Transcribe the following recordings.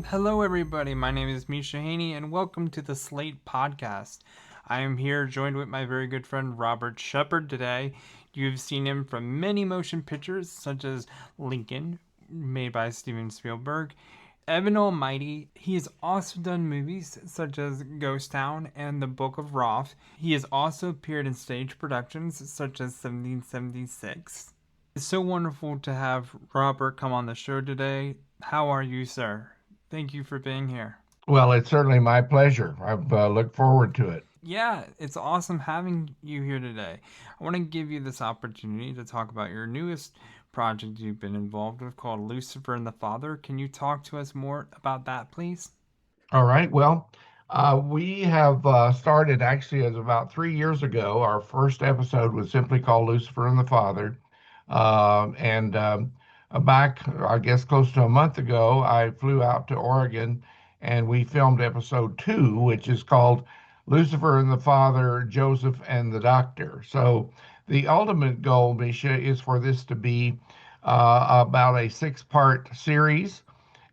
Hello, everybody. My name is Misha, and welcome to the Slate Podcast. I am here joined with my very good friend Robert Shepard today. You've seen him from many motion pictures, such as Lincoln, made by Steven Spielberg, Evan Almighty. He has also done movies such as Ghost Town and The Book of Roth. He has also appeared in stage productions such as 1776. It's so wonderful to have Robert come on the show today. How are you, sir? Thank you for being here. Well, it's certainly my pleasure. I've looked forward to it. Yeah, it's awesome having you here today. I want to give you this opportunity to talk about your newest project you've been involved with called Lucifer and the Father. Can you talk to us more about that, please? All right. Well, we have started actually as about 3 years ago. Our first episode was simply called Lucifer and the Father. And back, I guess, close to a month ago, I flew out to Oregon and we filmed episode 2, which is called Lucifer and the Father, Joseph and the Doctor. So the ultimate goal, Misha, is for this to be about a 6-part series,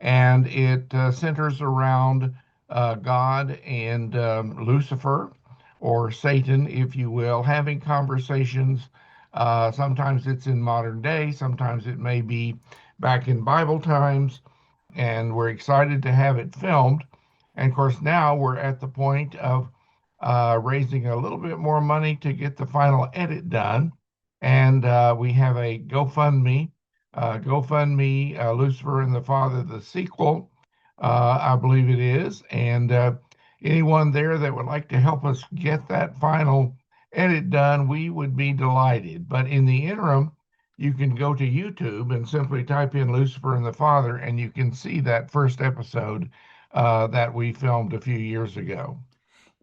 and it centers around God and Lucifer, or Satan, if you will, having conversations. Sometimes it's in modern day, sometimes it may be back in Bible times, and we're excited to have it filmed. And of course, now we're at the point of raising a little bit more money to get the final edit done. And we have a GoFundMe, Lucifer and the Father, the sequel, I believe it is. And anyone there that would like to help us get that final edit done, we would be delighted. But in the interim, you can go to YouTube and simply type in Lucifer and the Father, and you can see that first episode that we filmed a few years ago.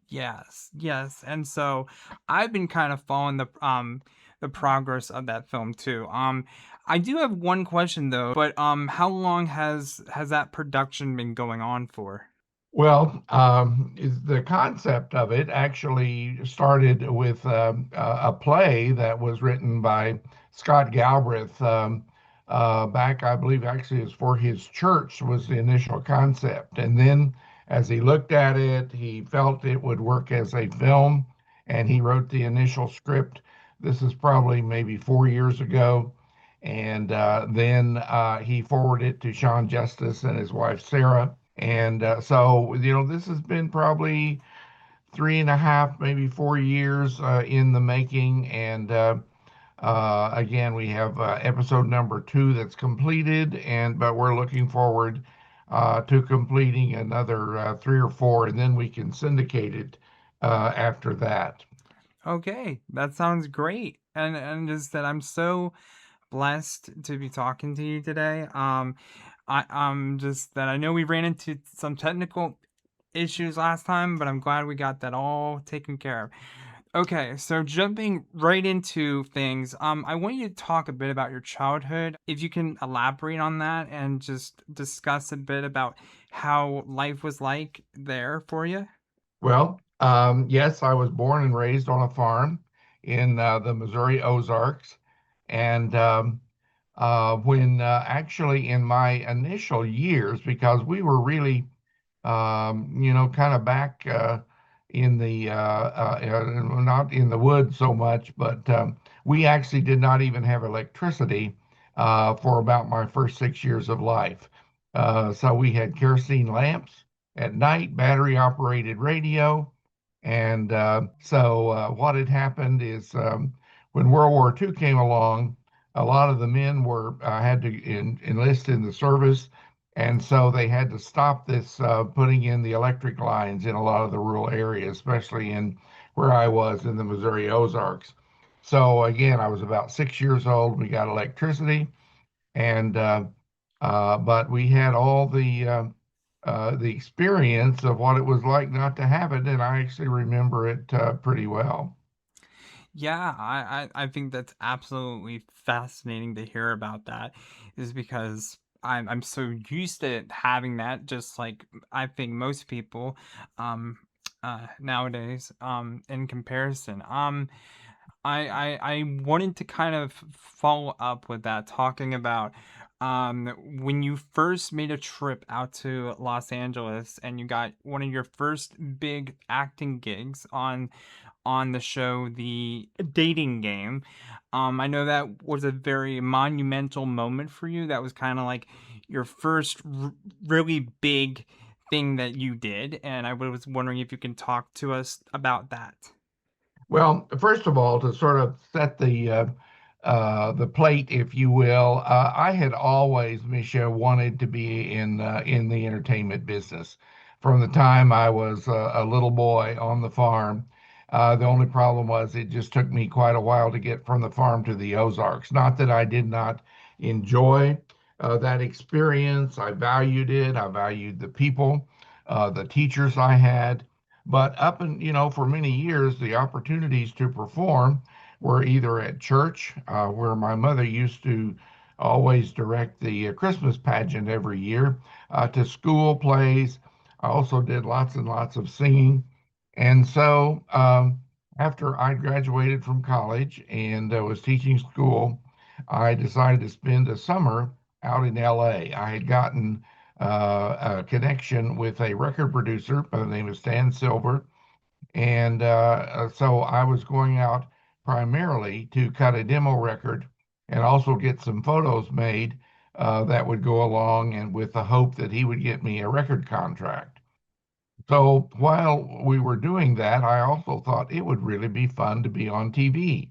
Yes, yes. And so I've been kind of following the progress of that film too. I do have one question though, but how long has that production been going on for? Well, the concept of it actually started with a play that was written by Scott Galbraith back, I believe, actually, is for his church was the initial concept. And then as he looked at it, he felt it would work as a film, and he wrote the initial script. This is probably maybe 4 years ago. And then he forwarded it to Sean Justice and his wife, Sarah. And so, this has been probably 3.5, maybe 4 years in the making. And again, we have episode number 2 that's completed, but we're looking forward to completing another 3 or 4, and then we can syndicate it after that. Okay, that sounds great. And just that I'm so blessed to be talking to you today. I'm just that I know we ran into some technical issues last time, but I'm glad we got that all taken care of. Okay, so jumping right into things, I want you to talk a bit about your childhood. If you can elaborate on that and just discuss a bit about how life was like there for you. Well, yes, I was born and raised on a farm in the Missouri Ozarks. And when actually in my initial years, because we were really, kind of back in the, not in the woods so much, but we actually did not even have electricity for about my first 6 years of life. So we had kerosene lamps at night, battery operated radio. And so what had happened is when World War II came along, a lot of the men were had to enlist in the service, and so they had to stop this putting in the electric lines in a lot of the rural areas, especially in where I was in the Missouri Ozarks. So again, I was about 6 years old. We got electricity, and but we had all the experience of what it was like not to have it, and I actually remember it pretty well. Yeah, I think that's absolutely fascinating to hear about that, is because I'm so used to having that, just like I think most people, um, nowadays, in comparison. I wanted to kind of follow up with that, talking about. when you first made a trip out to Los Angeles and you got one of your first big acting gigs on the show The Dating Game. I know that was a very monumental moment for you. That was kind of like your first really big thing that you did, and I was wondering if you can talk to us about that. Well, first of all, to sort of set the plate, if you will, I had always, Misha, wanted to be in the entertainment business from the time I was a little boy on the farm. The only problem was it just took me quite a while to get from the farm to the Ozarks. Not that I did not enjoy that experience. I valued it. I valued the people, the teachers I had. But up and, for many years, the opportunities to perform were either at church, where my mother used to always direct the Christmas pageant every year, to school plays. I also did lots and lots of singing. And so after I graduated from college and was teaching school, I decided to spend a summer out in LA. I had gotten a connection with a record producer by the name of Stan Silver. And so I was going out primarily to cut a demo record and also get some photos made that would go along and with the hope that he would get me a record contract. So while we were doing that, I also thought it would really be fun to be on TV.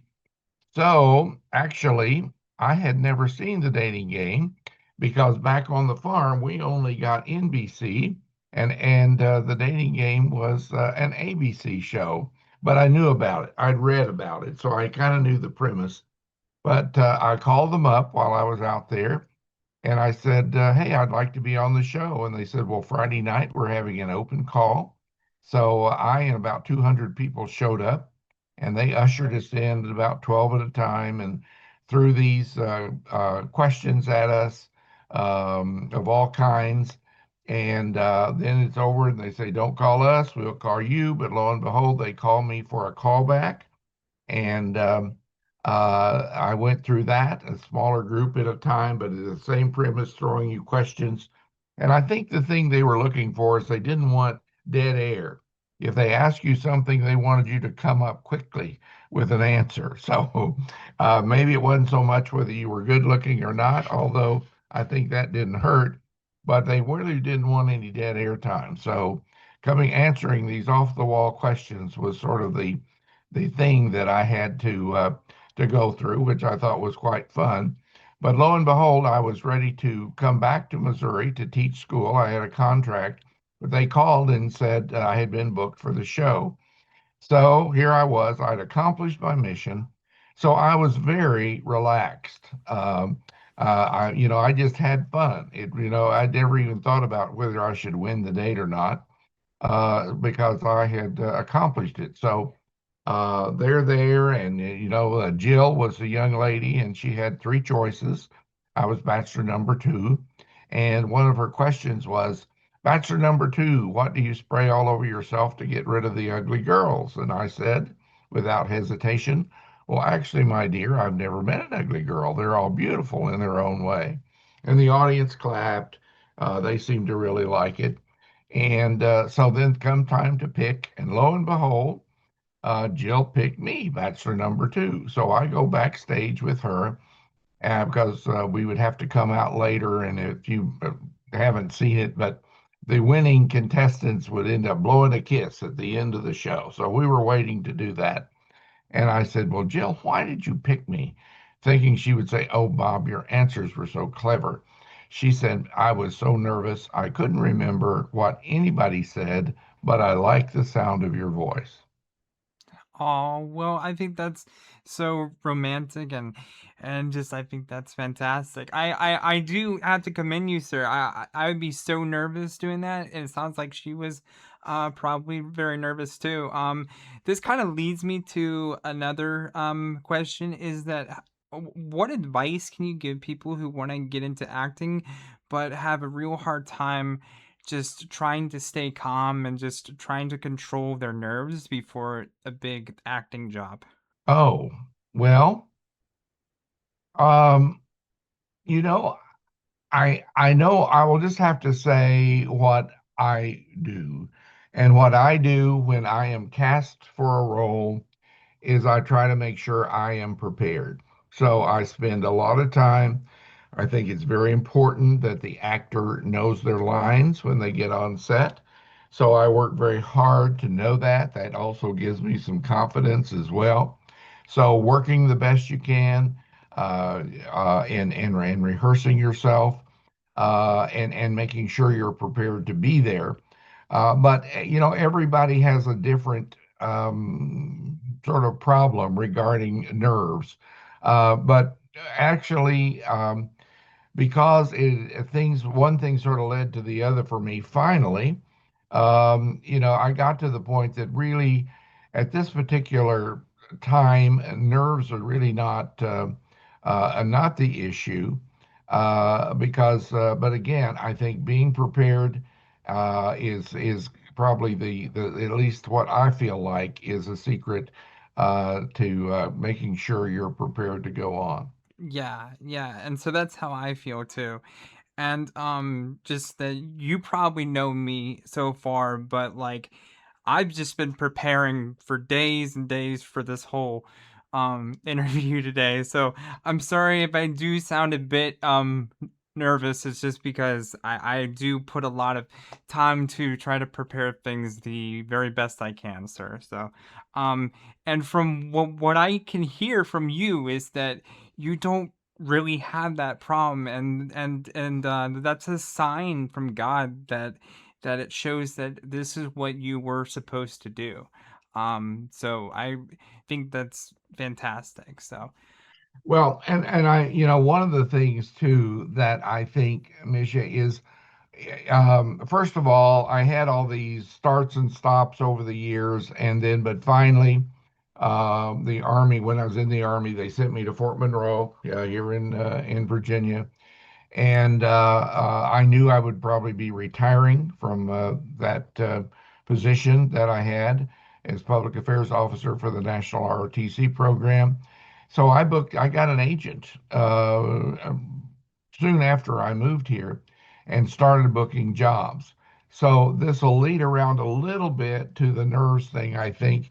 So actually, I had never seen the dating game because back on the farm we only got NBC, and the dating game was an ABC show. But I knew about it. I'd read about it, so I kind of knew the premise. But I called them up while I was out there, and I said, "Hey, I'd like to be on the show." And they said, "Well, Friday night we're having an open call." So I and about 200 people showed up, and they ushered us in at about 12 at a time and threw these questions at us of all kinds. And then it's over, and they say, "Don't call us, we'll call you." But lo and behold, they call me for a callback. And I went through that, a smaller group at a time, but the same premise, throwing you questions. And I think the thing they were looking for is they didn't want dead air. If they asked you something, they wanted you to come up quickly with an answer. So maybe it wasn't so much whether you were good looking or not, although I think that didn't hurt, but they really didn't want any dead air time. So answering these off the wall questions was sort of the thing that I had to go through, which I thought was quite fun. But lo and behold, I was ready to come back to Missouri to teach school. I had a contract, but they called and said I had been booked for the show. So here I was. I'd accomplished my mission. So I was very relaxed. I just had fun. I never even thought about whether I should win the date or not, because I had accomplished it. So they're there, and Jill was the young lady, and she had three choices. I was bachelor number two, and one of her questions was, "Bachelor number two, what do you spray all over yourself to get rid of the ugly girls?" And I said, without hesitation, "Well, actually, my dear, I've never met an ugly girl. They're all beautiful in their own way." And the audience clapped. They seemed to really like it. And so then come time to pick, and lo and behold, Jill picked me, bachelor number two. So I go backstage with her because we would have to come out later. And if you haven't seen it, but the winning contestants would end up blowing a kiss at the end of the show. So we were waiting to do that. And I said, "Well, Jill, why did you pick me?" Thinking she would say, "Oh, Bob, your answers were so clever." She said, "I was so nervous. I couldn't remember what anybody said, but I like the sound of your voice." Oh, well, I think that's so romantic and just I think that's fantastic. I do have to commend you, sir. I would be so nervous doing that, and it sounds like she was probably very nervous too. This kind of leads me to another question is that what advice can you give people who want to get into acting but have a real hard time just trying to stay calm and just trying to control their nerves before a big acting job? Oh, well, um, you know, I know I will just have to say what I do. And what I do when I am cast for a role is I try to make sure I am prepared. So I spend a lot of time. I think it's very important that the actor knows their lines when they get on set. So I work very hard to know that. That also gives me some confidence as well. So working the best you can, and rehearsing yourself, and making sure you're prepared to be there. But everybody has a different sort of problem regarding nerves. But actually, because one thing sort of led to the other for me. Finally, I got to the point that really, at this particular time, nerves are really not the issue. But again, I think being prepared is probably the at least what I feel like is a secret to making sure you're prepared to go on. Yeah, yeah. And so that's how I feel too. And just that you probably know me so far, but like I've just been preparing for days and days for this whole interview today. So I'm sorry if I do sound a bit nervous. It's just because I do put a lot of time to try to prepare things the very best I can, sir. So um and from what I can hear from you is that you don't really have that problem, and that's a sign from God that it shows that this is what you were supposed to do. So I think that's fantastic. So Well, and one of the things too that I think, Misha, is first of all, I had all these starts and stops over the years, but finally, the Army, when I was in the Army, they sent me to Fort Monroe, here in Virginia, and I knew I would probably be retiring from that position that I had as public affairs officer for the National ROTC program. So I got an agent soon after I moved here and started booking jobs. So this will lead around a little bit to the nerves thing, I think,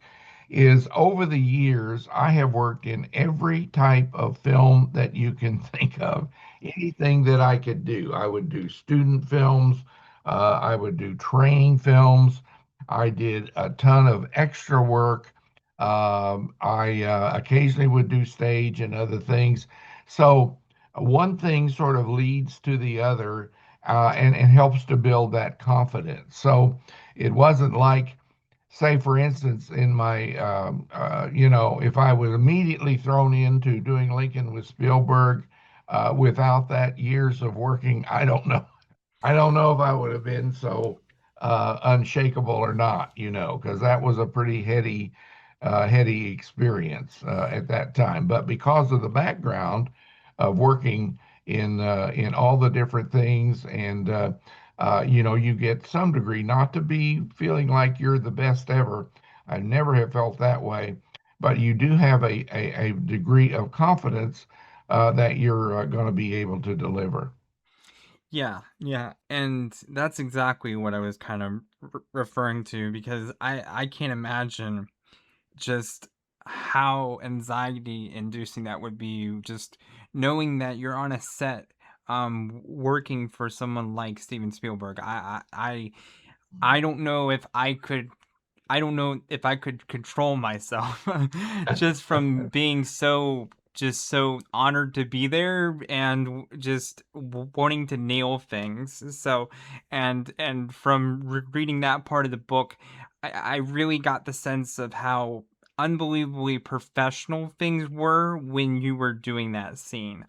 is over the years, I have worked in every type of film that you can think of, anything that I could do. I would do student films, I would do training films. I did a ton of extra work. I occasionally would do stage and other things. So one thing sort of leads to the other, and helps to build that confidence. So it wasn't like, say, for instance, in my, if I was immediately thrown into doing Lincoln with Spielberg, without that years of working, I don't know if I would have been so unshakable or not, because that was a pretty heady experience at that time. But because of the background of working in all the different things, and you get some degree, not to be feeling like you're the best ever. I never have felt that way, but you do have a degree of confidence that you're going to be able to deliver. yeah, yeah, and that's exactly what I was kind of referring to, because I can't imagine just how anxiety inducing that would be, just knowing that you're on a set working for someone like Steven Spielberg. I don't know if I don't know if I could control myself just from being so honored to be there, and just wanting to nail things. So and from reading that part of the book, I really got the sense of how unbelievably professional things were when you were doing that scene.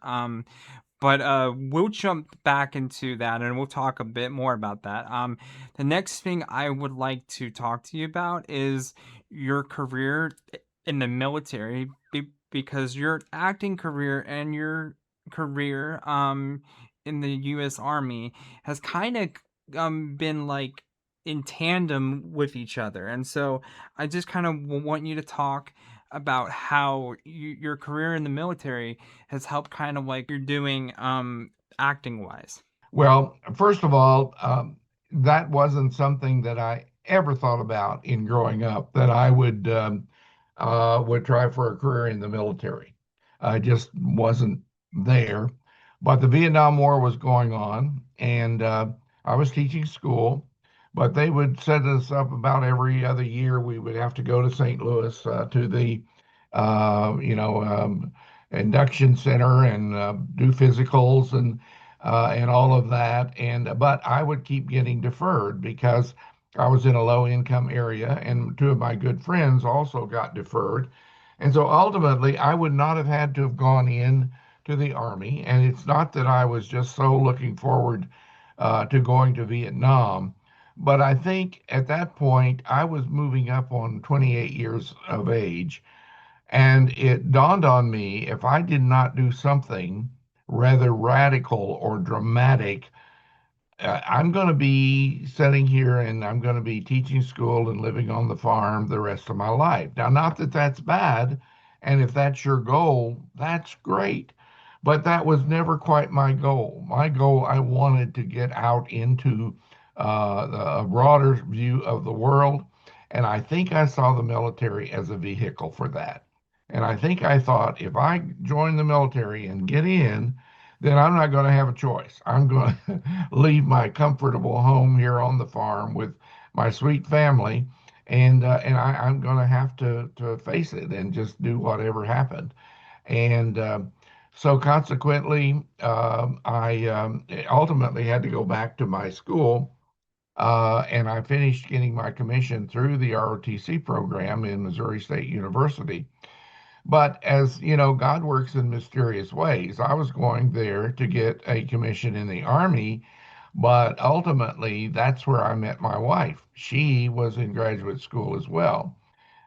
But we'll jump back into that, and we'll talk a bit more about that. The next thing I would like to talk to you about is your career in the military, because your acting career and your career in the U.S. Army has kind of been like in tandem with each other, and so I just kind of want you to talk about how your career in the military has helped, kind of like you're doing acting wise? Well, first of all, that wasn't something that I ever thought about in growing up, that I would try for a career in the military. I just wasn't there. But the Vietnam War was going on, and I was teaching school, but they would set us up about every other year. We would have to go to St. Louis to the, you know, induction center and do physicals and all of that. And but I would keep getting deferred because I was in a low income area, and two of my good friends also got deferred. And so ultimately, I would not have had to have gone in to the Army. And it's not that I was just so looking forward to going to Vietnam. But I think at that point, I was moving up on 28 years of age. And it dawned on me, if I did not do something rather radical or dramatic, I'm going to be sitting here and I'm going to be teaching school and living on the farm the rest of my life. Now, not that that's bad. And if that's your goal, that's great. But that was never quite my goal. My goal, I wanted to get out into a broader view of the world. And I think I saw the military as a vehicle for that. And I think I thought, if I join the military and get in, then I'm not going to have a choice. I'm going to leave my comfortable home here on the farm with my sweet family, I'm going to have to face it and just do whatever happened. And so consequently, I ultimately had to go back to my school. And I finished getting my commission through the ROTC program in Missouri State University. But as you know, God works in mysterious ways. I was going there to get a commission in the Army, but ultimately that's where I met my wife. She was in graduate school as well.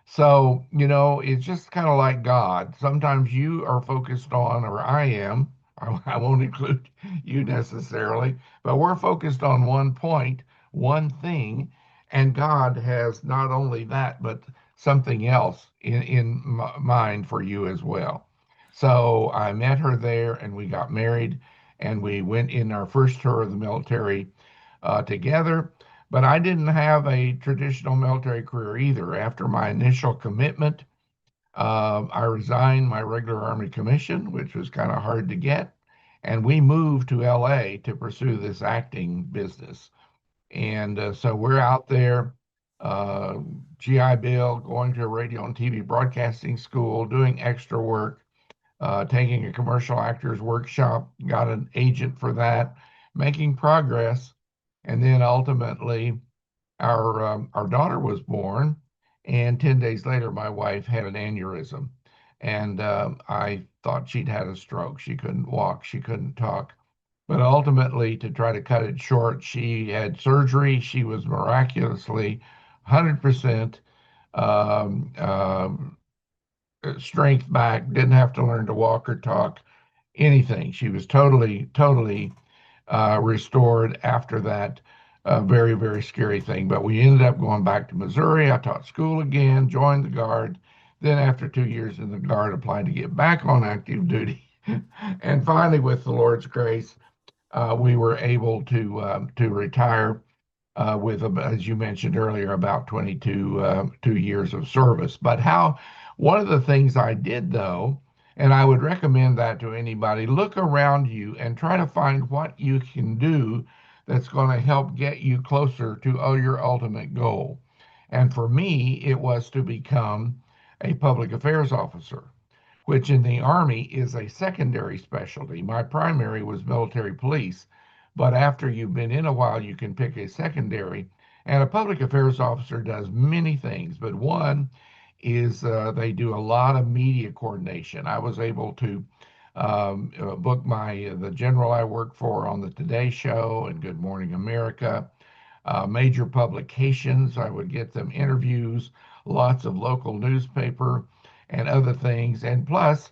So, it's just kind of like God. Sometimes you are focused on, or I am, I won't include you necessarily, but we're focused on one point, one thing, and God has not only that, but something else in mind for you as well. So I met her there and we got married and we went in our first tour of the military together. But I didn't have a traditional military career either. After my initial commitment, I resigned my regular Army commission, which was kind of hard to get, and we moved to LA to pursue this acting business. And so we're out there, uh, GI Bill, going to a radio and TV broadcasting school, doing extra work, taking a commercial actors workshop, got an agent for that, making progress. And then ultimately, our daughter was born, and 10 days later, my wife had an aneurysm, and I thought she'd had a stroke. She couldn't walk, she couldn't talk. But ultimately, to try to cut it short, she had surgery. She was miraculously 100% um, um, strength back, didn't have to learn to walk or talk, anything. She was totally restored after that very, very scary thing. But we ended up going back to Missouri. I taught school again, joined the Guard. Then, after 2 years in the Guard, applied to get back on active duty. And finally, with the Lord's grace, we were able to retire with, as you mentioned earlier, about 2 years of service. But one of the things I did though, and I would recommend that to anybody, look around you and try to find what you can do that's going to help get you closer to your ultimate goal. And for me, it was to become a public affairs officer, which in the Army is a secondary specialty. My primary was military police, but after you've been in a while, you can pick a secondary. And a public affairs officer does many things, but one is they do a lot of media coordination. I was able to book the general I work for on the Today Show and Good Morning America, major publications. I would get them interviews, lots of local newspaper and other things. And plus,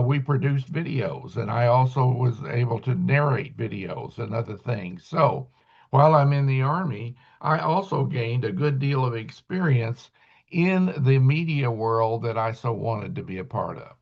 we produced videos, and I also was able to narrate videos and other things. So while I'm in the Army, I also gained a good deal of experience in the media world that I so wanted to be a part of.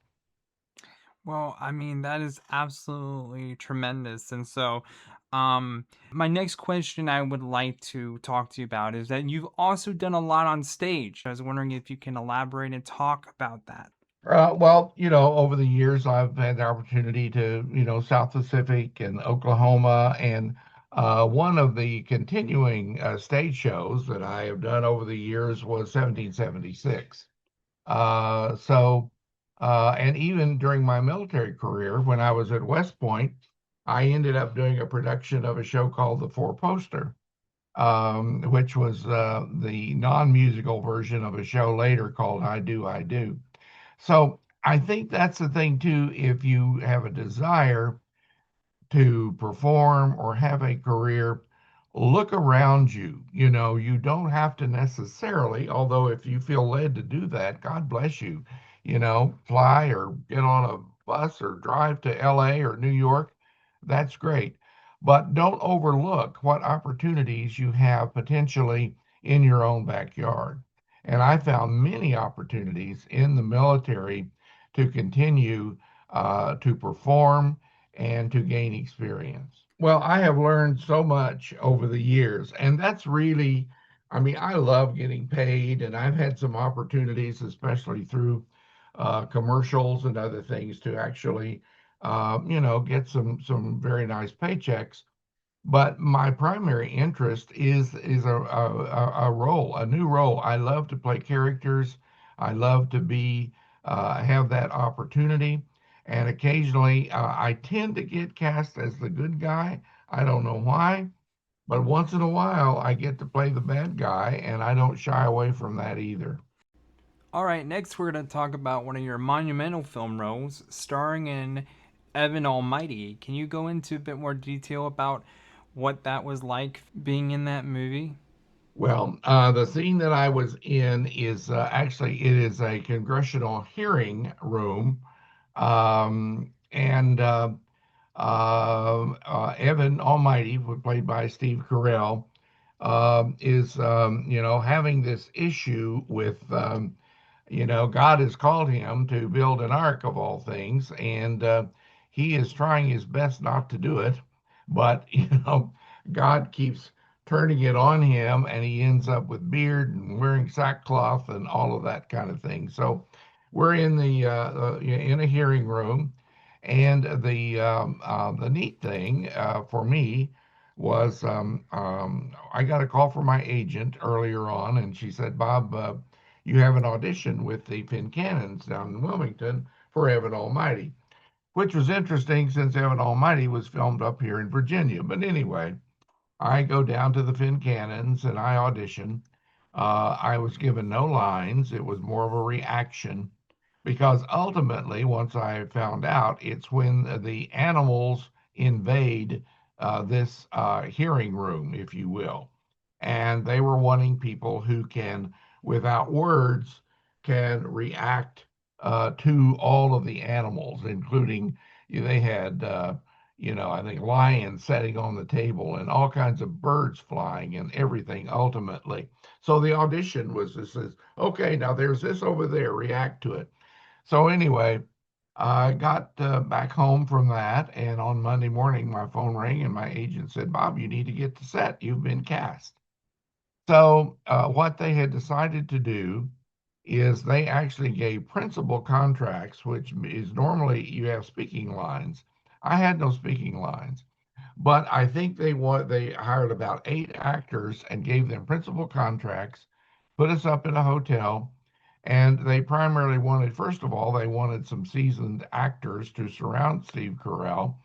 Well, I mean, that is absolutely tremendous. And so, my next question I would like to talk to you about is that you've also done a lot on stage. I was wondering if you can elaborate and talk about that. Well, over the years, I've had the opportunity to, South Pacific and Oklahoma, and one of the continuing stage shows that I have done over the years was 1776. And even during my military career, when I was at West Point, I ended up doing a production of a show called The Four Poster, which was the non-musical version of a show later called I Do, I Do. So I think that's the thing too. If you have a desire to perform or have a career, look around you. You don't have to necessarily, although if you feel led to do that, God bless you, fly or get on a bus or drive to LA or New York. That's great. But don't overlook what opportunities you have potentially in your own backyard. And I found many opportunities in the military to continue to perform and to gain experience. Well, I have learned so much over the years, and that's really, I mean, I love getting paid, and I've had some opportunities, especially through commercials and other things, to actually, get some very nice paychecks. But my primary interest is a role, a new role. I love to play characters. I love to be have that opportunity, and occasionally I tend to get cast as the good guy. I don't know why, but once in a while I get to play the bad guy, and I don't shy away from that either. All right, next we're going to talk about one of your monumental film roles, starring in Evan Almighty. Can you go into a bit more detail about what that was like being in that movie? Well, the scene that I was in is actually it is a congressional hearing room, and Evan Almighty, played by Steve Carell, is having this issue with God has called him to build an ark of all things, and he is trying his best not to do it, but God keeps turning it on him, and he ends up with beard and wearing sackcloth and all of that kind of thing. So we're in a hearing room, and the neat thing for me was I got a call from my agent earlier on, and she said, Bob, you have an audition with the Cannons down in Wilmington for Evan Almighty, which was interesting since Evan Almighty was filmed up here in Virginia. But anyway, I go down to the Cannons and I audition. I was given no lines. It was more of a reaction because ultimately, once I found out, it's when the animals invade this hearing room, if you will. And they were wanting people who can, without words, can react to all of the animals, including they had, I think lions sitting on the table and all kinds of birds flying and everything ultimately. So the audition was this is okay, now there's this over there, react to it. So anyway, I got back home from that, and on Monday morning, my phone rang, and my agent said, "Bob, you need to get to set. You've been cast." So what they had decided to do is they actually gave principal contracts, which is normally you have speaking lines. I had no speaking lines, but I think they hired about 8 actors and gave them principal contracts, put us up in a hotel, and they primarily wanted, first of all, they wanted some seasoned actors to surround Steve Carell.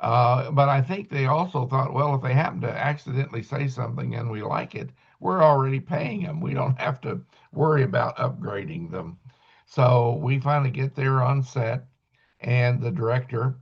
But I think they also thought, well, if they happen to accidentally say something and we like it, we're already paying them. We don't have to worry about upgrading them. So we finally get there on set, and the director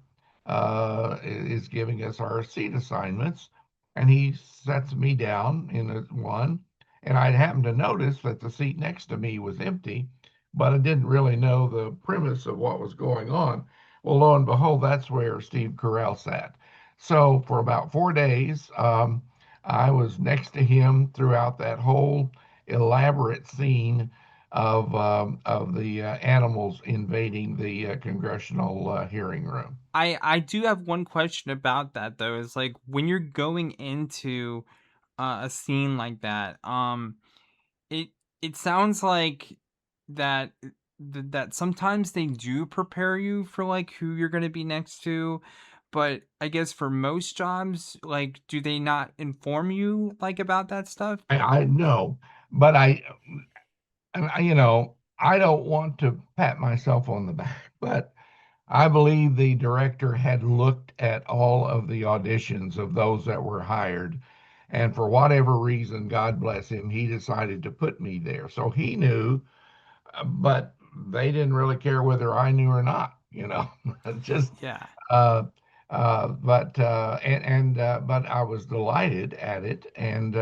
is giving us our seat assignments, and he sets me down in one, and I happened to notice that the seat next to me was empty, but I didn't really know the premise of what was going on. Well, lo and behold, that's where Steve Carell sat. So for about 4 days, I was next to him throughout that whole elaborate scene of the animals invading the congressional hearing room. I do have one question about that though. Is like when you're going into a scene like that, it it sounds like that that sometimes they do prepare you for like who you're going to be next to, but I guess for most jobs, like do they not inform you like about that stuff? I know, but I don't want to pat myself on the back, but I believe the director had looked at all of the auditions of those that were hired. And for whatever reason, God bless him, he decided to put me there. So he knew, but they didn't really care whether I knew or not, just Yeah. uh, but I was delighted at it, and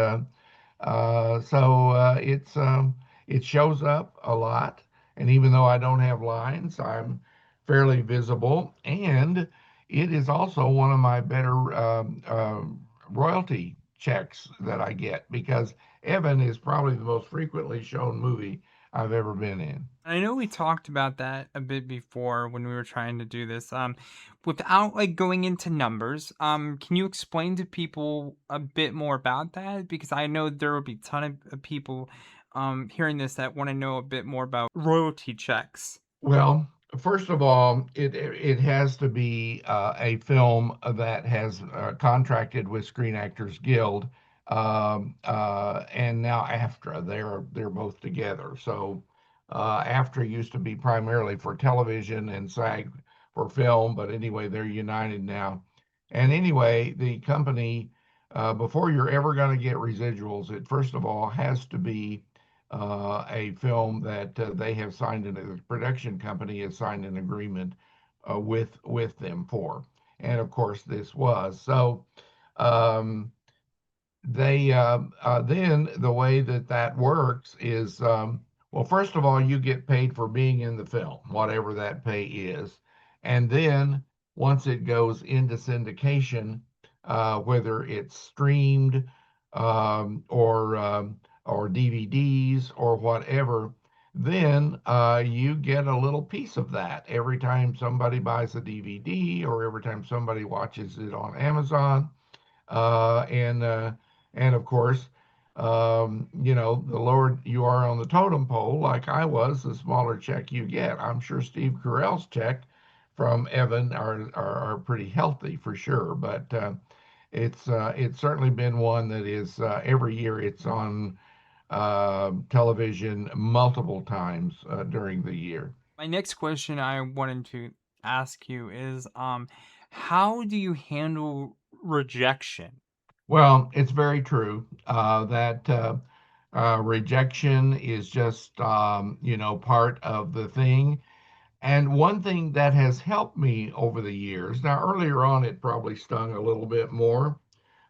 it shows up a lot. And even though I don't have lines, I'm fairly visible, and it is also one of my better royalty checks that I get because Evan is probably the most frequently shown movie I've ever been in. I know we talked about that a bit before when we were trying to do this. Without like going into numbers, can you explain to people a bit more about that? Because I know there will be a ton of people hearing this that want to know a bit more about royalty checks. Well, first of all, it has to be a film that has contracted with Screen Actors Guild, and now AFTRA. They're both together. So AFTRA used to be primarily for television and SAG for film, but anyway, they're united now. And anyway, the company, before you're ever going to get residuals, it first of all has to be a film that they have signed, the production company has signed an agreement with them for, and of course this was so. Um, they then the way that works is well, first of all, you get paid for being in the film, whatever that pay is, and then once it goes into syndication, whether it's streamed or DVDs or whatever, then you get a little piece of that every time somebody buys a DVD or every time somebody watches it on Amazon uh, and uh, and of course, the lower you are on the totem pole, like I was, the smaller check you get. I'm sure Steve Carell's check from Evan are pretty healthy for sure, but it's certainly been one that is every year it's on television multiple times during the year. My next question I wanted to ask you is how do you handle rejection? Well, it's very true that rejection is just, part of the thing. And one thing that has helped me over the years, now earlier on, it probably stung a little bit more,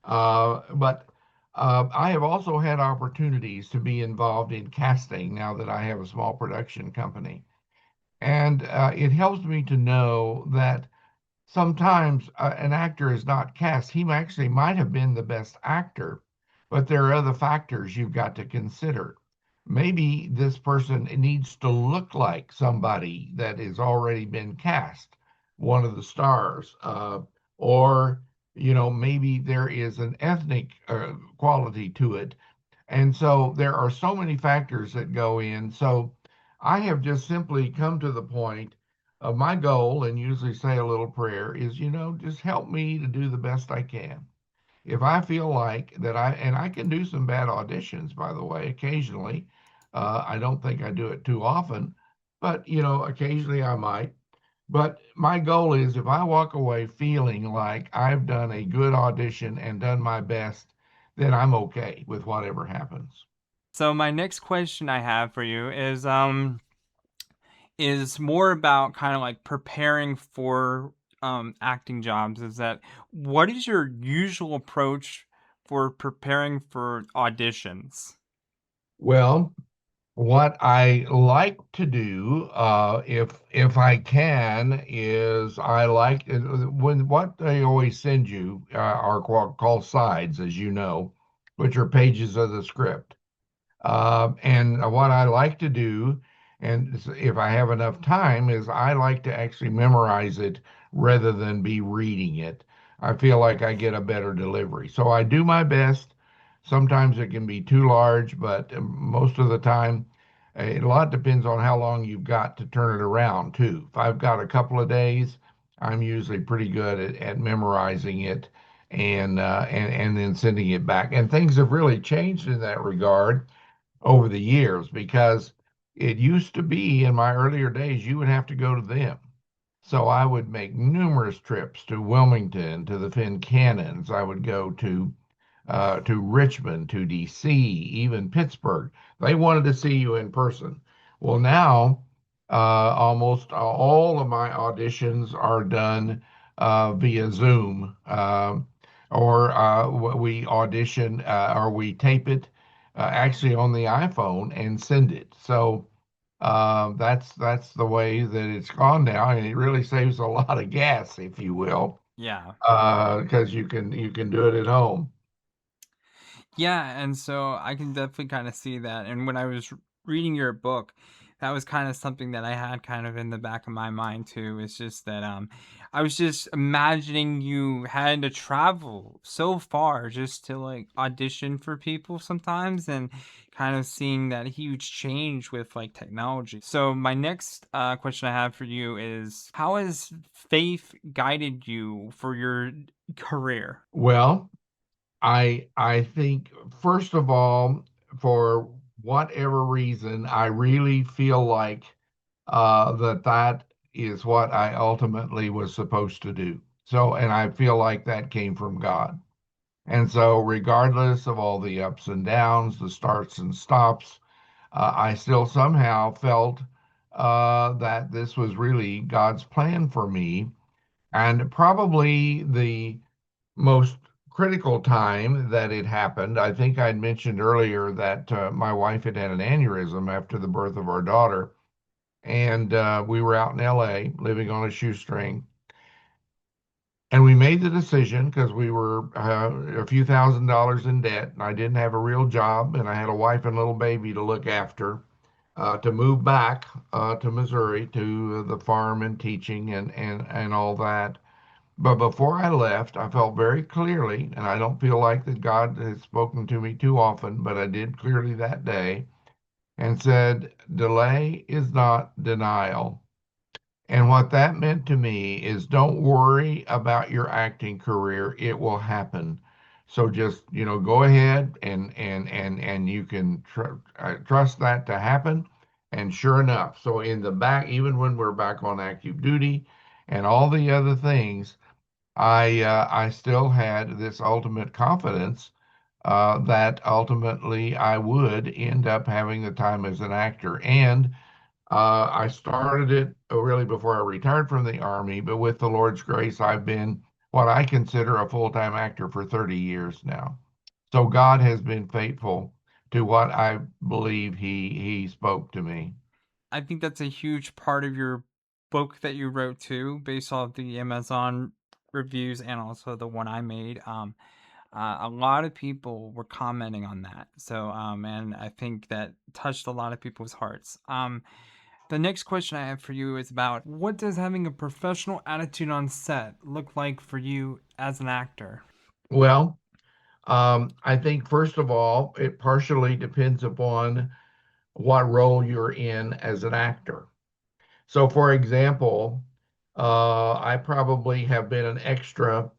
but I have also had opportunities to be involved in casting now that I have a small production company. And it helps me to know that sometimes an actor is not cast. He actually might have been the best actor, but there are other factors you've got to consider. Maybe this person needs to look like somebody that has already been cast, one of the stars, or maybe there is an ethnic quality to it, and so there are so many factors that go in. So I have just simply come to the point of my goal, and usually say a little prayer, is, just help me to do the best I can. If I feel like that and I can do some bad auditions, by the way, occasionally. I don't think I do it too often, but, occasionally I might. But my goal is if I walk away feeling like I've done a good audition and done my best, then I'm okay with whatever happens. So my next question I have for you is more about kind of like preparing for acting jobs. Is that what is your usual approach for preparing for auditions? Well, what I like to do, if I can, is I like when what they always send you are called sides, as you know, which are pages of the script. And what I like to do, and if I have enough time, is I like to actually memorize it rather than be reading it. I feel like I get a better delivery. So I do my best. Sometimes it can be too large, but most of the time, a lot depends on how long you've got to turn it around, too. If I've got a couple of days, I'm usually pretty good at memorizing it and then sending it back. And things have really changed in that regard over the years because it used to be in my earlier days, you would have to go to them. So I would make numerous trips to Wilmington, to the Finn Cannons. I would go to Richmond, to D.C., even Pittsburgh. They wanted to see you in person. Well, now almost all of my auditions are done via Zoom, or we audition or we tape it actually on the iPhone and send it. So that's the way that it's gone now, and it really saves a lot of gas, if you will, Yeah. because you can do it at home. Yeah, and so I can definitely kind of see that. And when I was reading your book, that was kind of something that I had kind of in the back of my mind too. It's just that I was just imagining you had to travel so far just to like audition for people sometimes, and kind of seeing that huge change with like technology. So my next question I have for you is, how has faith guided you for your career? Well, I think first of all, for whatever reason, I really feel like that is what I ultimately was supposed to do. So, and I feel like that came from God. And so, regardless of all the ups and downs, the starts and stops, I still somehow felt that this was really God's plan for me. And probably the most critical time that it happened, I think I'd mentioned earlier that my wife had had an aneurysm after the birth of our daughter. And we were out in LA living on a shoestring. And we made the decision because we were a few $1,000s in debt, and I didn't have a real job, and I had a wife and little baby to look after, to move back to Missouri to the farm and teaching and all that. But before I left, I felt very clearly, and I don't feel like that God has spoken to me too often, but I did clearly that day and said, delay is not denial. And what that meant to me is don't worry about your acting career. It will happen. So just, go ahead and you can trust that to happen. And sure enough, so in the back, even when we're back on active duty and all the other things, I still had this ultimate confidence that ultimately I would end up having the time as an actor. And I started it really before I retired from the Army, but with the Lord's grace, I've been what I consider a full-time actor for 30 years now. So God has been faithful to what I believe He spoke to me. I think that's a huge part of your book that you wrote too, based off the Amazon reviews and also the one I made. A lot of people were commenting on that. So, and I think that touched a lot of people's hearts. The next question I have for you is about, what does having a professional attitude on set look like for you as an actor? Well, I think first of all, it partially depends upon what role you're in as an actor. So, for example, I probably have been an extra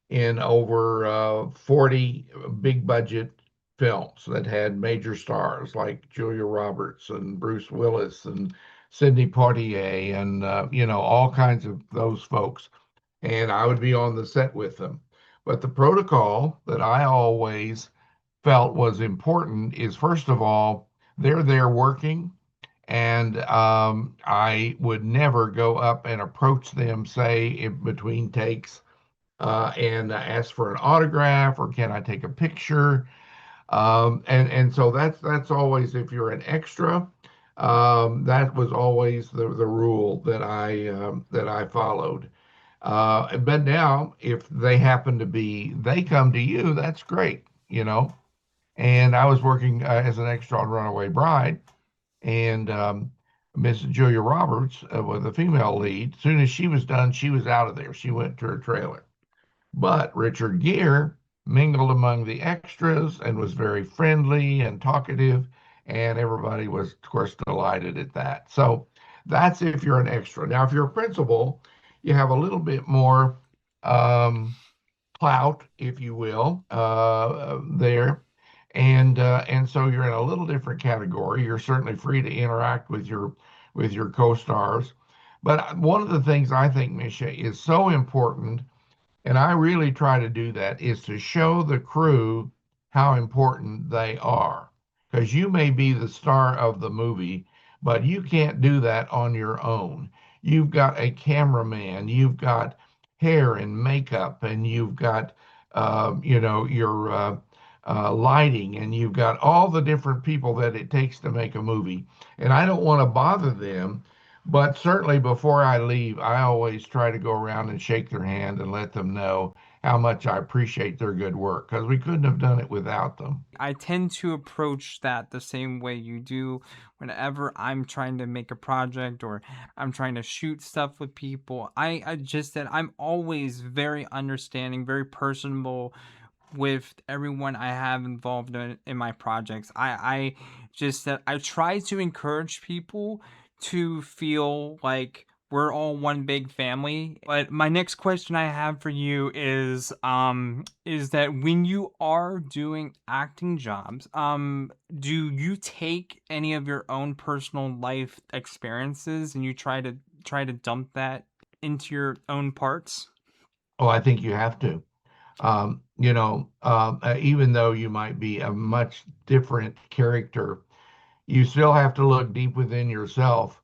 in over 40 big budget films that had major stars like Julia Roberts and Bruce Willis and Sidney Poitier and all kinds of those folks. And I would be on the set with them. But the protocol that I always felt was important is, first of all, they're there working, and I would never go up and approach them, say, in between takes, and ask for an autograph or can I take a picture? And so that's always, if you're an extra, that was always the rule that I followed. But now, if they happen to be, they come to you, that's great, you know. And I was working as an extra on Runaway Bride, and Miss Julia Roberts was the female lead. As soon as she was done, she was out of there. She went to her trailer. But Richard Gere mingled among the extras and was very friendly and talkative, and everybody was, of course, delighted at that. So that's if you're an extra. Now, if you're a principal, you have a little bit more um, clout, if you will, there. And so you're in a little different category. You're certainly free to interact with your co-stars. But one of the things I think, Misha, is so important, and I really try to do that, is to show the crew how important they are. Because you may be the star of the movie, but you can't do that on your own. You've got a cameraman, you've got hair and makeup, and you've got, your lighting, and you've got all the different people that it takes to make a movie. And I don't want to bother them, but certainly before I leave, I always try to go around and shake their hand and let them know how much I appreciate their good work because we couldn't have done it without them. I tend to approach that the same way you do whenever I'm trying to make a project or I'm trying to shoot stuff with people. I just that I'm always very understanding, very personable with everyone I have involved in my projects. I just that I try to encourage people to feel like we're all one big family. But my next question I have for you is that when you are doing acting jobs, do you take any of your own personal life experiences and you try to dump that into your own parts? Oh, I think you have to. Even though you might be a much different character, you still have to look deep within yourself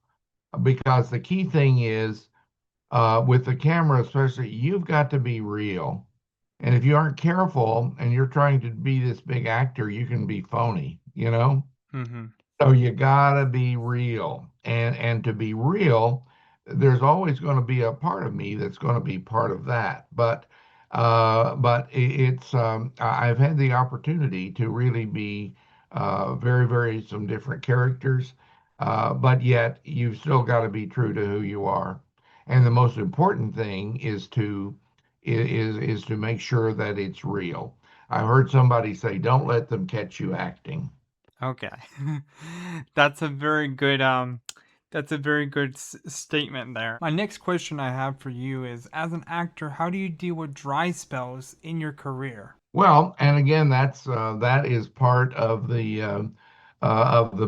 because the key thing is with the camera, especially, you've got to be real. And if you aren't careful and you're trying to be this big actor, you can be phony, you know? Mhm. So you gotta be real. And to be real, there's always going to be a part of me that's going to be part of that. I've had the opportunity to really be very, very some different characters, but yet you've still got to be true to who you are. And the most important thing is to make sure that it's real. I heard somebody say, "Don't let them catch you acting." Okay. That's a very good that's a very good statement there. My next question I have for you is as an actor, how do you deal with dry spells in your career? Well, and again, that is part of the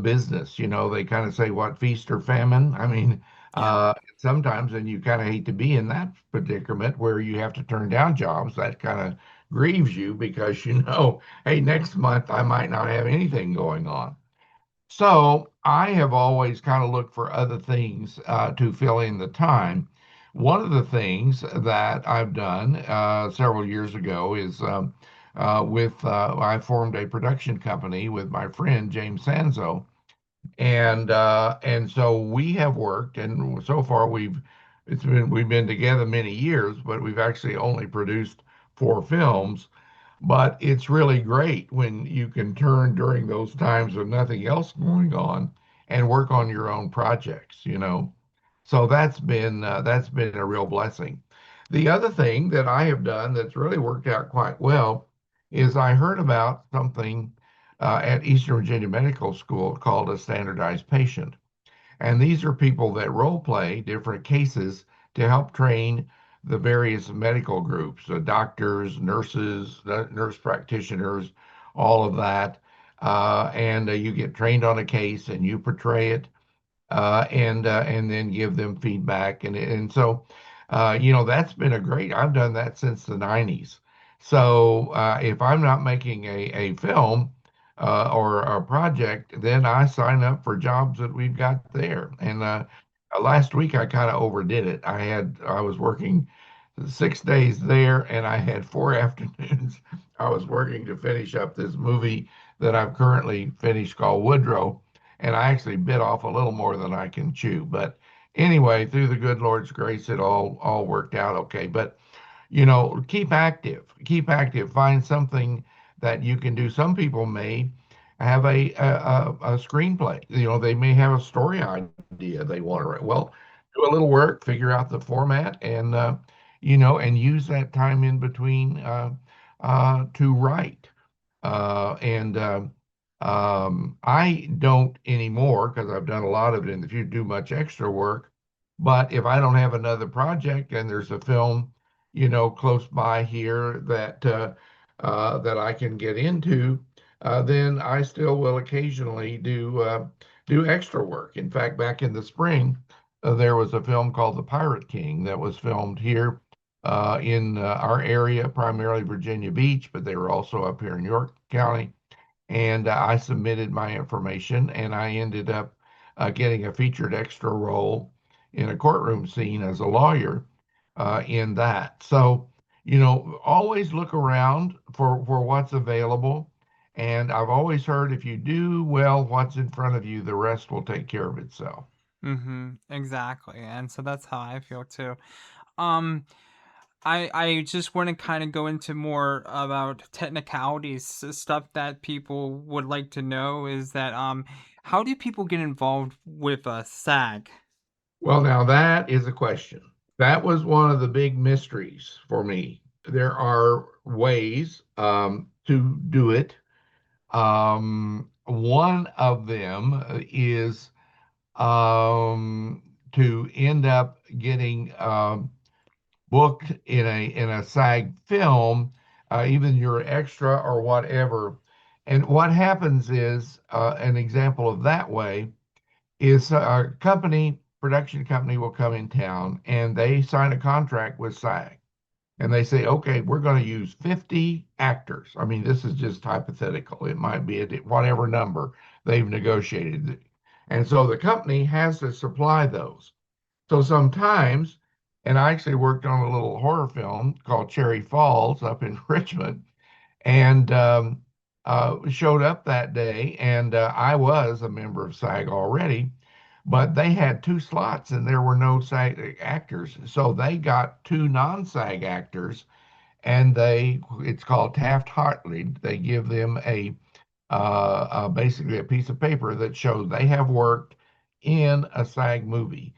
business. You know, they kind of say what feast or famine. I mean, Yeah. sometimes, and you kind of hate to be in that predicament where you have to turn down jobs. That kind of grieves you because you know, hey, next month I might not have anything going on. So I have always kind of looked for other things to fill in the time. One of the things that I've done several years ago is I formed a production company with my friend James Sanzo, and so we have worked, and so far we've been together many years, but we've actually only produced 4 films. But it's really great when you can turn during those times with nothing else going on and work on your own projects, you know. So that's been a real blessing. The other thing that I have done that's really worked out quite well is I heard about something at Eastern Virginia Medical School called a standardized patient. And these are people that role play different cases to help train the various medical groups, doctors, nurses, nurse practitioners, all of that. And you get trained on a case and you portray it and then give them feedback. That's been a great. I've done that since the '90s. So if I'm not making a film or a project, then I sign up for jobs that we've got there. And last week I kind of overdid it. I was working 6 days there, and I had 4 afternoons. I was working to finish up this movie that I've currently finished called Woodrow, and I actually bit off a little more than I can chew. But anyway, through the good Lord's grace, it all worked out okay. But keep active, keep active. Find something that you can do. Some people may have a screenplay. They may have a story idea they want to write. Well, do a little work, figure out the format, and use that time in between to write. And I don't anymore because I've done a lot of it in the future, do much extra work. But if I don't have another project and there's a film, close by here that I can get into, then I still will occasionally do extra work. In fact, back in the spring, there was a film called The Pirate King that was filmed here in our area, primarily Virginia Beach, but they were also up here in York County. And I submitted my information, and I ended up getting a featured extra role in a courtroom scene as a lawyer in that. So, always look around for what's available. And I've always heard if you do well what's in front of you, the rest will take care of itself. Exactly. And so that's how I feel too. Um, I just want to kind of go into more about technicalities, stuff that people would like to know is that how do people get involved with SAG? Well, now that is a question. That was one of the big mysteries for me. There are ways to do it. One of them is to end up getting booked in a SAG film, even your extra or whatever. And what happens is an example of that way is a production company will come in town and they sign a contract with SAG and they say, okay, we're going to use 50 actors. I mean, this is just hypothetical. It might be whatever number they've negotiated. And so the company has to supply those. So sometimes, and I actually worked on a little horror film called Cherry Falls up in Richmond, and showed up that day. And I was a member of SAG already, but they had two slots and there were no SAG actors. So they got two non-SAG actors, and it's called Taft-Hartley. They give them basically a piece of paper that shows they have worked in a SAG movie.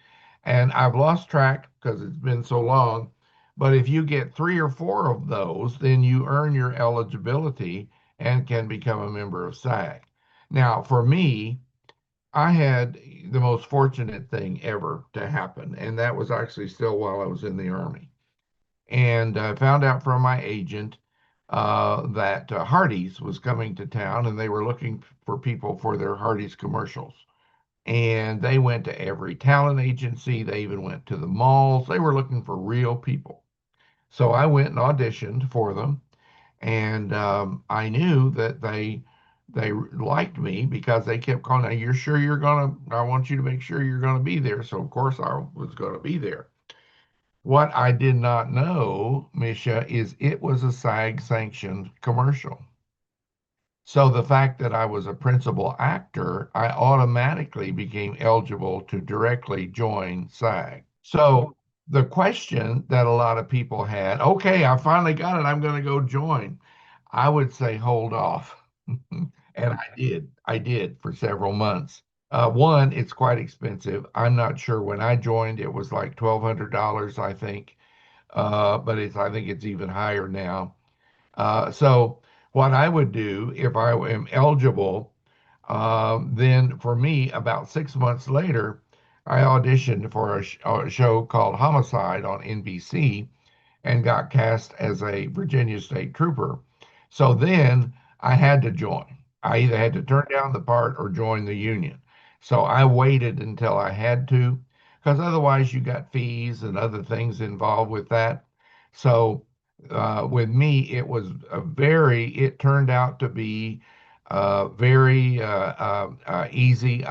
And I've lost track because it's been so long. But if you get three or four of those, then you earn your eligibility and can become a member of SAG. Now, for me, I had the most fortunate thing ever to happen, and that was actually still while I was in the Army. And I found out from my agent that Hardee's was coming to town and they were looking for people for their Hardee's commercials. And they went to every talent agency, they even went to the malls. They were looking for real people. So I went and auditioned for them, and I knew that they liked me because they kept calling, you're sure you're gonna, I want you to make sure you're gonna be there. So of course I was gonna be there. What I did not know, Misha, is it was a SAG sanctioned commercial. So the fact that I was a principal actor, I automatically became eligible to directly join SAG. So the question that a lot of people had, okay, I finally got it, I'm going to go join. I would say hold off. And I did. I did for several months. One, it's quite expensive. I'm not sure when I joined, it was like $1,200, I think. But I think it's even higher now. So what I would do if I am eligible, then for me, about 6 months later, I auditioned for a show called Homicide on NBC and got cast as a Virginia State Trooper. So then I had to join. I either had to turn down the part or join the union. So I waited until I had to, because otherwise you got fees and other things involved with that. So with me, it turned out to be very easy.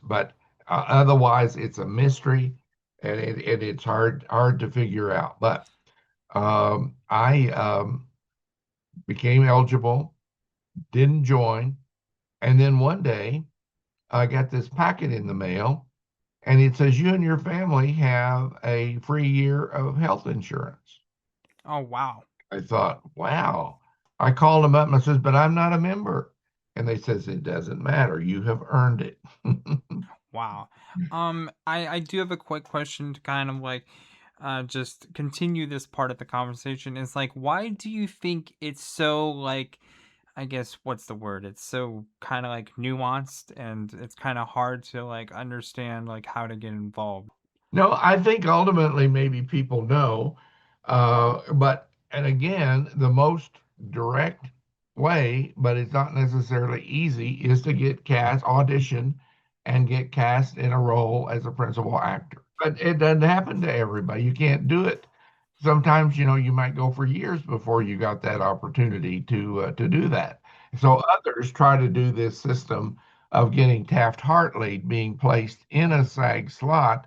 But otherwise it's a mystery and it's hard to figure out. But I became eligible, didn't join, and then one day I got this packet in the mail, and it says you and your family have a free year of health insurance. Oh wow. I thought, wow. I called them up and I says, but I'm not a member. And they says, it doesn't matter. You have earned it. Wow. I do have a quick question to kind of like just continue this part of the conversation. Is like, why do you think it's so like, I guess what's the word? It's so kind of like nuanced and it's kind of hard to like understand like how to get involved. No, I think ultimately maybe people know, but and again, the most direct way, but it's not necessarily easy, is to get cast, audition, and get cast in a role as a principal actor. But it doesn't happen to everybody. You can't do it. Sometimes, you might go for years before you got that opportunity to do that. So others try to do this system of getting Taft-Hartley being placed in a SAG slot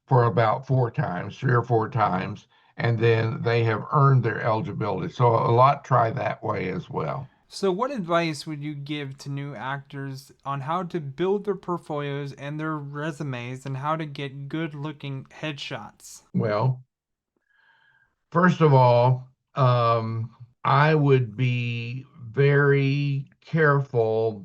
for about four times, three or four times, and then they have earned their eligibility. So a lot try that way as well. So, what advice would you give to new actors on how to build their portfolios and their resumes and how to get good looking headshots? Well, first of all, I would be very careful.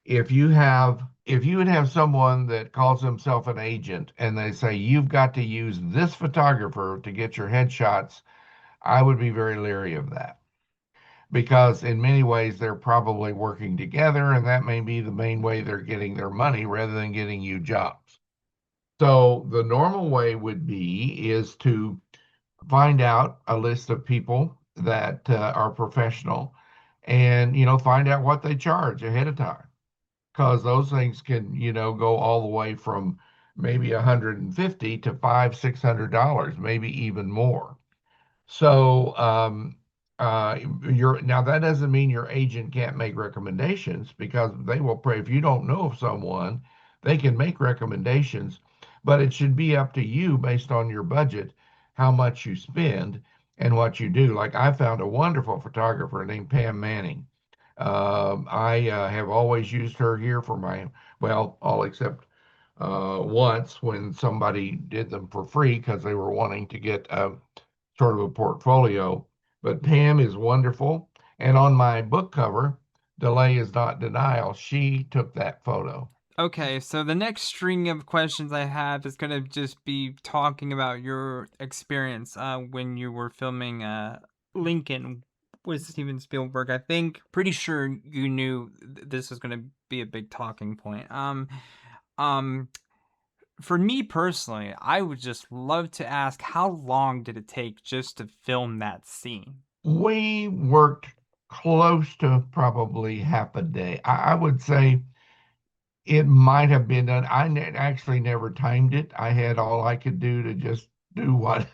If you would have someone that calls himself an agent and they say you've got to use this photographer to get your headshots, I would be very leery of that, because in many ways they're probably working together, and that may be the main way they're getting their money rather than getting you jobs. So the normal way would be is to find out a list of people that are professional, and find out what they charge ahead of time, because those things can go all the way from maybe 150 to $500-600, maybe even more. So, now that doesn't mean your agent can't make recommendations, because they will pray. If you don't know of someone, they can make recommendations, but it should be up to you based on your budget, how much you spend and what you do. Like, I found a wonderful photographer named Pam Manning. I have always used her here for well, all except once when somebody did them for free because they were wanting to get sort of a portfolio. But Pam is wonderful. And on my book cover, Delay is Not Denial, she took that photo. Okay, so the next string of questions I have is gonna just be talking about your experience when you were filming Lincoln with Steven Spielberg. I think pretty sure you knew this was gonna be a big talking point. Um, for me personally, I would just love to ask how long did it take just to film that scene? We worked close to probably half a day. I would say it might have been done. Actually never timed it. I had all I could do to just do what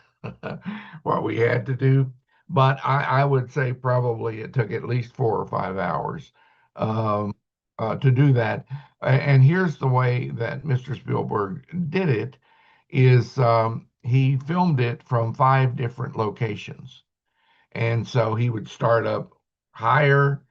what we had to do. But I would say probably it took at least 4 or 5 hours um, to do that. And here's the way that Mr. Spielberg did it: is he filmed it from five different locations. And so he would start up higher,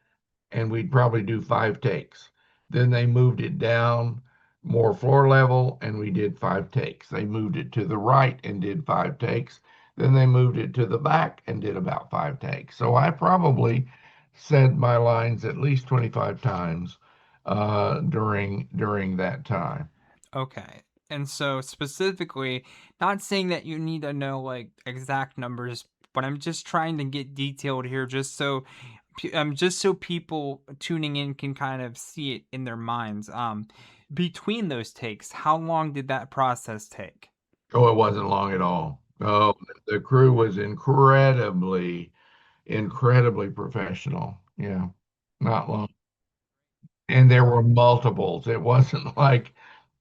and we'd probably do five takes. Then they moved it down more floor level, and we did five takes. They moved it to the right and did five takes. Then they moved it to the back and did about five takes. So I probably said my lines at least 25 times during that time. Okay. And so specifically, not saying that you need to know like exact numbers, but I'm just trying to get detailed here just so people tuning in can kind of see it in their minds. Between those takes, how long did that process take? Oh, it wasn't long at all. Oh, the crew was incredibly professional. Yeah, not long. And there were multiples. It wasn't like,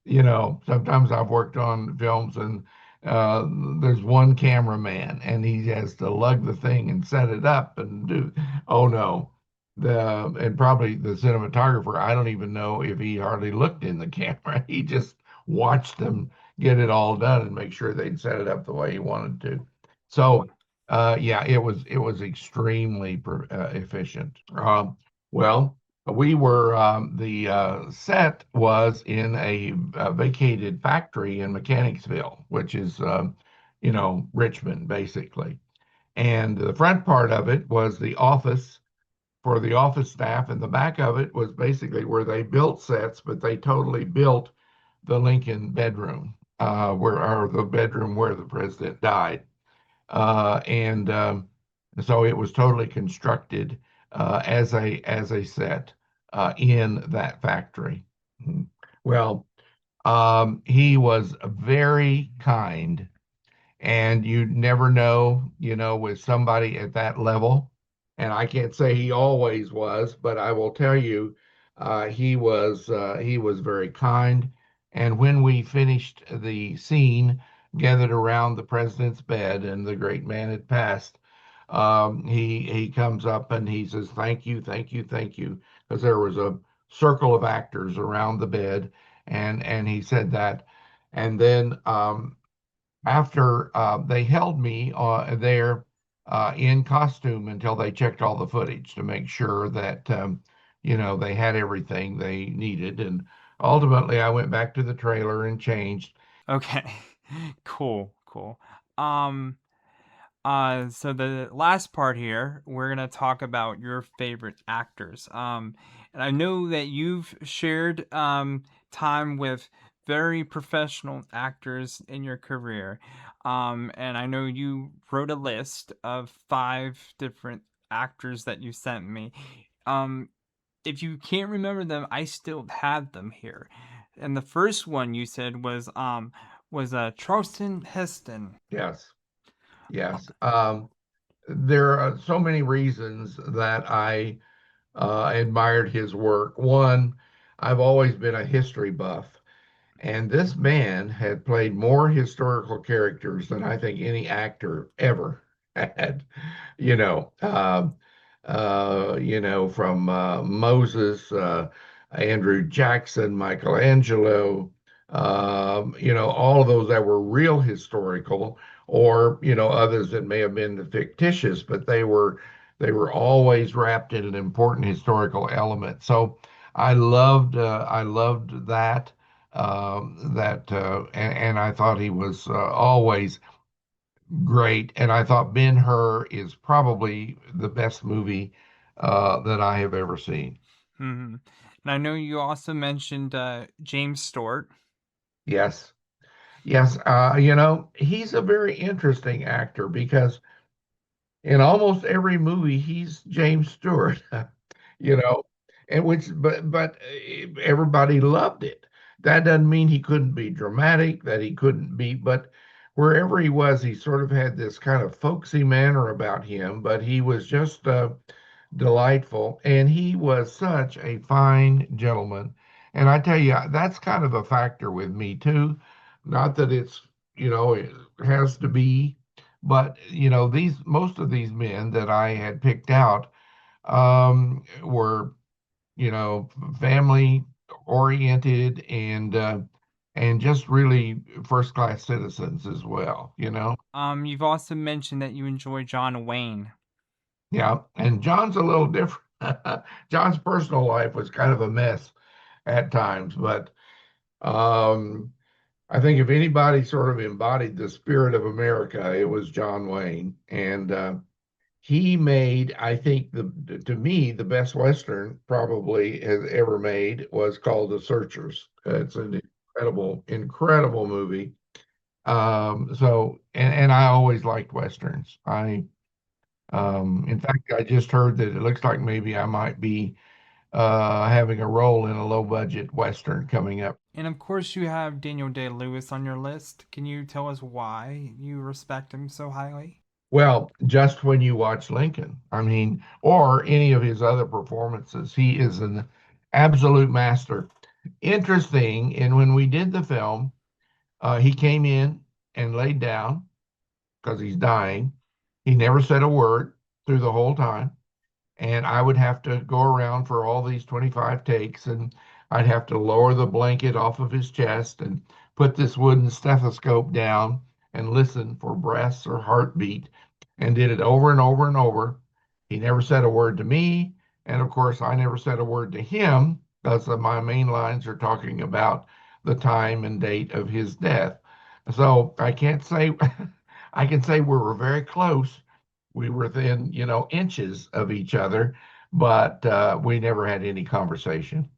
sometimes I've worked on films and uh, there's one cameraman and he has to lug the thing and set it up and do. Oh no. And probably the cinematographer, I don't even know if he hardly looked in the camera. He just watched them get it all done and make sure they'd set it up the way he wanted to. So, yeah, it was extremely efficient. Well, the set was in a vacated factory in Mechanicsville, which is Richmond basically. And the front part of it was the office for the office staff, and the back of it was basically where they built sets, but they totally built the Lincoln bedroom, where or the bedroom where the president died. And So it was totally constructed as a set in that factory. Mhm. Well, he was very kind, and you never know, with somebody at that level. And I can't say he always was, but I will tell you, he was very kind. And when we finished the scene, gathered around the president's bed, and the great man had passed, he comes up and he says, "Thank you, thank you, thank you," because there was a circle of actors around the bed, and he said that. And then after they held me there in costume until they checked all the footage to make sure that they had everything they needed. And ultimately, I went back to the trailer and changed. Okay. Cool, cool. Um so the last part here, we're gonna talk about your favorite actors. And I know that you've shared time with very professional actors in your career. And I know you wrote a list of 5 different actors that you sent me. Um, if you can't remember them, I still have them here. And the first one you said was Charleston Heston. Yes, yes. There are so many reasons that I admired his work. One, I've always been a history buff. And this man had played more historical characters than I think any actor ever had. You know, from Moses, Andrew Jackson, Michelangelo, all of those that were real historical, or others that may have been fictitious, but they were always wrapped in an important historical element. So I loved that and I thought he was always great. And I thought Ben-Hur is probably the best movie that I have ever seen. Hmm. And I know you also mentioned James Stewart. Yes, yes. He's a very interesting actor because in almost every movie he's James Stewart. you know, and but everybody loved it. That doesn't mean he couldn't be dramatic, that he couldn't be, but wherever he was, he sort of had this kind of folksy manner about him, but he was just delightful, and he was such a fine gentleman. And I tell you, that's kind of a factor with me too. Not that it has to be, but these most of these men that I had picked out were family oriented and just really first class citizens as well. You've also mentioned that you enjoy John Wayne. Yeah, and John's a little different. John's personal life was kind of a mess at times, but um, I think if anybody sort of embodied the spirit of America, it was John Wayne. And he made, I think, to me, the best Western probably has ever made was called The Searchers. It's an incredible, incredible movie. And I always liked Westerns. In fact, I just heard that it looks like maybe I might be having a role in a low budget Western coming up. And of course, you have Daniel Day Lewis on your list. Can you tell us why you respect him so highly? Well, just when you watch Lincoln, I mean, or any of his other performances, he is an absolute master. Interesting, and when we did the film, he came in and laid down because he's dying. He never said a word through the whole time. And I would have to go around for all these 25 takes, and I'd have to lower the blanket off of his chest and put this wooden stethoscope down and listen for breaths or heartbeat, and did it over and over and over. He never said a word to me, and of course I never said a word to him because my main lines are talking about the time and date of his death. So I can't say I can say we were very close, We were within, inches of each other, but we never had any conversation.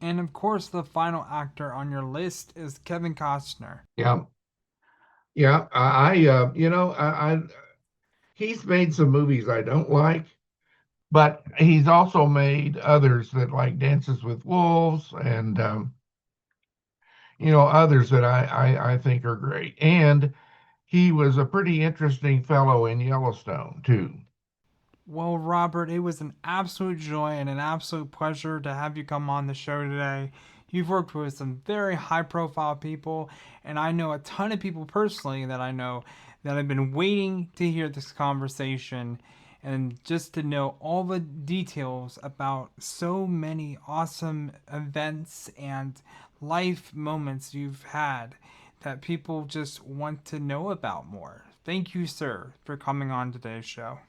And of course, the final actor on your list is Kevin Costner. Yeah, yeah. He's made some movies I don't like, but he's also made others that like Dances with Wolves and others that I think are great. And he was a pretty interesting fellow in Yellowstone too. Well, Robert, it was an absolute joy and an absolute pleasure to have you come on the show today. You've worked with some very high profile people, and I know a ton of people personally that I know that have been waiting to hear this conversation and just to know all the details about so many awesome events and life moments you've had that people just want to know about more. Thank you, sir, for coming on today's show.